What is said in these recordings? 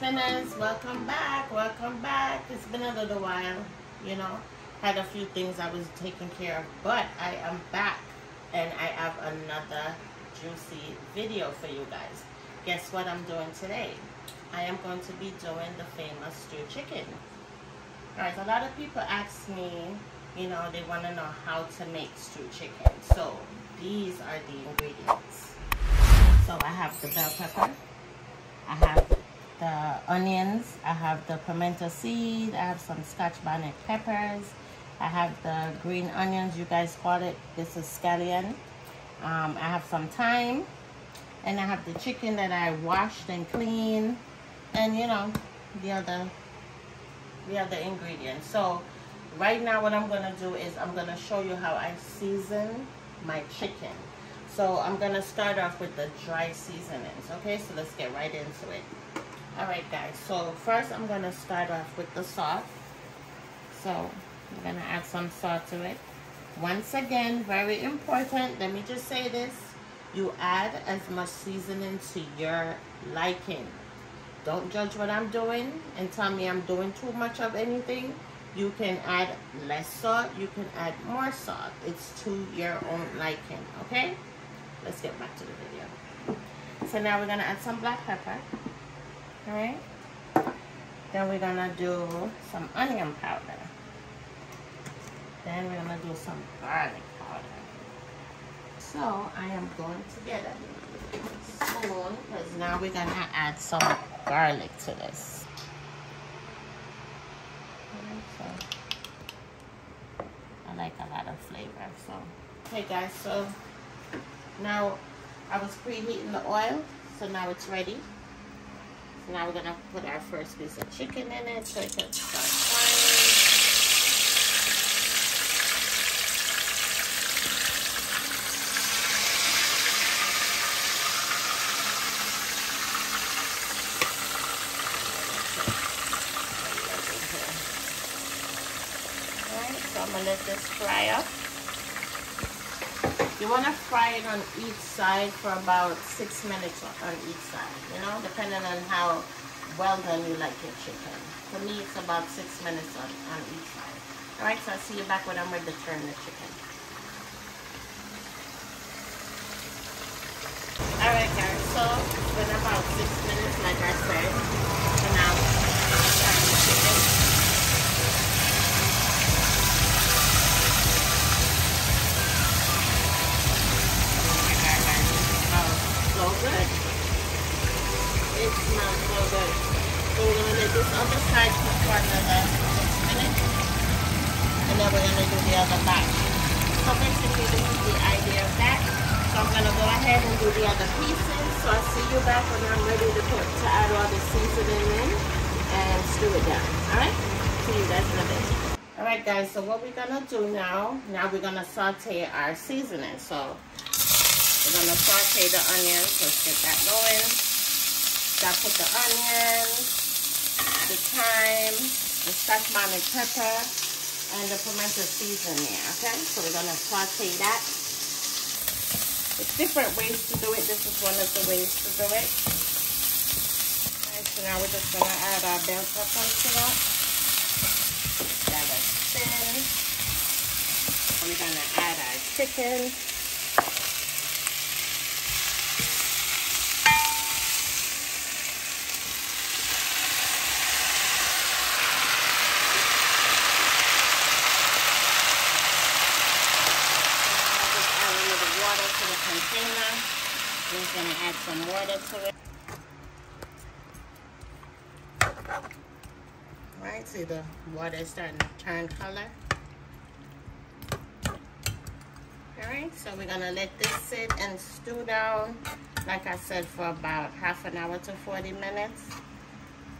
spinners, welcome back, welcome back. It's been a little while, you know, had a few things I was taking care of, but I am back and I have another juicy video for you guys. Guess what I'm doing today? I am going to be doing the famous stewed chicken. Alright, a lot of people ask me, you know, they want to know how to make stewed chicken. So these are the ingredients. So I have the bell pepper, I have the onions, I have the pimento seed, I have some scotch bonnet peppers, I have the green onions, you guys call it, this is scallion. I have some thyme, and I have the chicken that I washed and cleaned, and you know, the other ingredients. So right now what I'm gonna do is I'm gonna show you how I season my chicken. So I'm gonna start off with the dry seasonings, okay? So let's get right into it. Alright guys, so first I'm gonna start off with the salt. So I'm gonna add some salt to it. Once again, very important, let me just say this. You add as much seasoning to your liking. Don't judge what I'm doing and tell me I'm doing too much of anything. You can add less salt, you can add more salt. It's to your own liking, okay? Let's get back to the video. So now we're gonna add some black pepper, all right? Then we're gonna do some onion powder. Then we're gonna do some garlic powder. So I am going to get a spoon because now we're gonna add some garlic to this. So I like a lot of flavor. So okay guys, so now I was preheating the oil, so now it's ready. So now we're gonna put our first piece of chicken in it so it can start frying. Alright, so I'm gonna let this fry up. You want to fry it on each side for about 6 minutes on each side, you know, depending on how well done you like your chicken. For me, it's about 6 minutes on each side. Alright, so I'll see you back when I'm ready to turn the chicken. Alright guys, so it's been about 6 minutes like I said. So now I'm turning the chicken. So good. It smells so good. So we're going to let this other side cook for another 6 minutes. And then we're going to do the other batch. So basically this is the idea of that. So I'm going to go ahead and do the other pieces. So I'll see you back when I'm ready to add all the seasoning in and stew it down. Alright? See you guys in a bit. Alright guys, so what we're going to do now we're going to saute our seasoning. So we're going to saute the onions. Let's get that going. So I put the onions, the thyme, the scotch bonnet pepper, and the pimento seeds in there, okay? So we're going to saute that. There's different ways to do it. This is one of the ways to do it. Alright, so now we're just going to add our bell peppers to that. That is thin. We're going to add our chicken. To the container. We're just going to add some water to it. Alright, see the water is starting to turn color. Alright, so we're going to let this sit and stew down, like I said, for about half an hour to 40 minutes.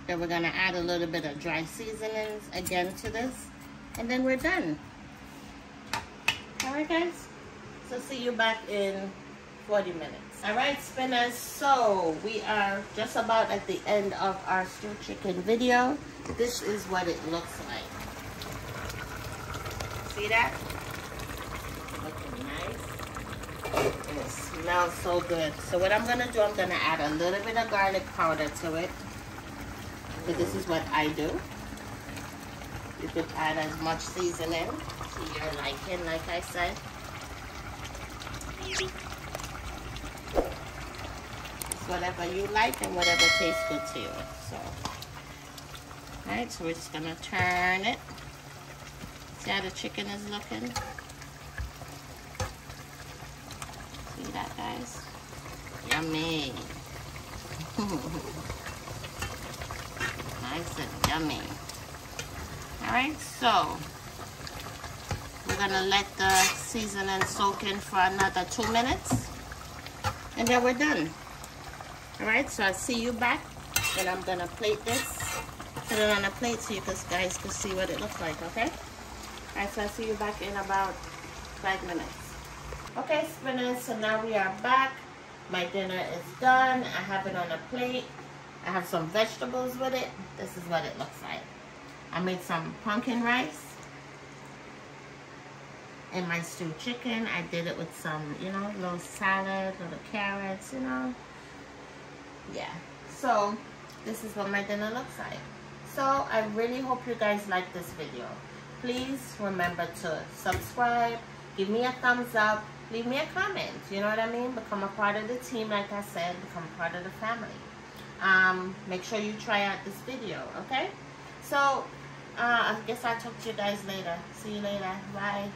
Then we're going to add a little bit of dry seasonings again to this. And then we're done. Alright guys. So see you back in 40 minutes. Alright spinners, so we are just about at the end of our stewed chicken video. This is what it looks like. See that? Looking nice. And it smells so good. So what I'm going to do, I'm going to add a little bit of garlic powder to it. But this is what I do. You could add as much seasoning to your liking, like I said. It's whatever you like and whatever tastes good to you. So, alright, so we're just gonna turn it. See how the chicken is looking? See that, guys? Yummy. Nice and yummy. Alright, so we're gonna let the seasoning soak in for another 2 minutes and then we're done. Alright, so I'll see you back and I'm gonna plate this, put it on a plate so you guys can see what it looks like, okay? Alright, so I'll see you back in about 5 minutes. Okay, spinners, so now we are back. My dinner is done. I have it on a plate. I have some vegetables with it. This is what it looks like. I made some pumpkin rice and my stewed chicken. I did it with some, you know, little salad, little carrots, you know. Yeah. So, this is what my dinner looks like. So, I really hope you guys like this video. Please remember to subscribe, give me a thumbs up, leave me a comment. You know what I mean? Become a part of the team, like I said. Become a part of the family. Make sure you try out this video, okay? So, I guess I'll talk to you guys later. See you later. Bye.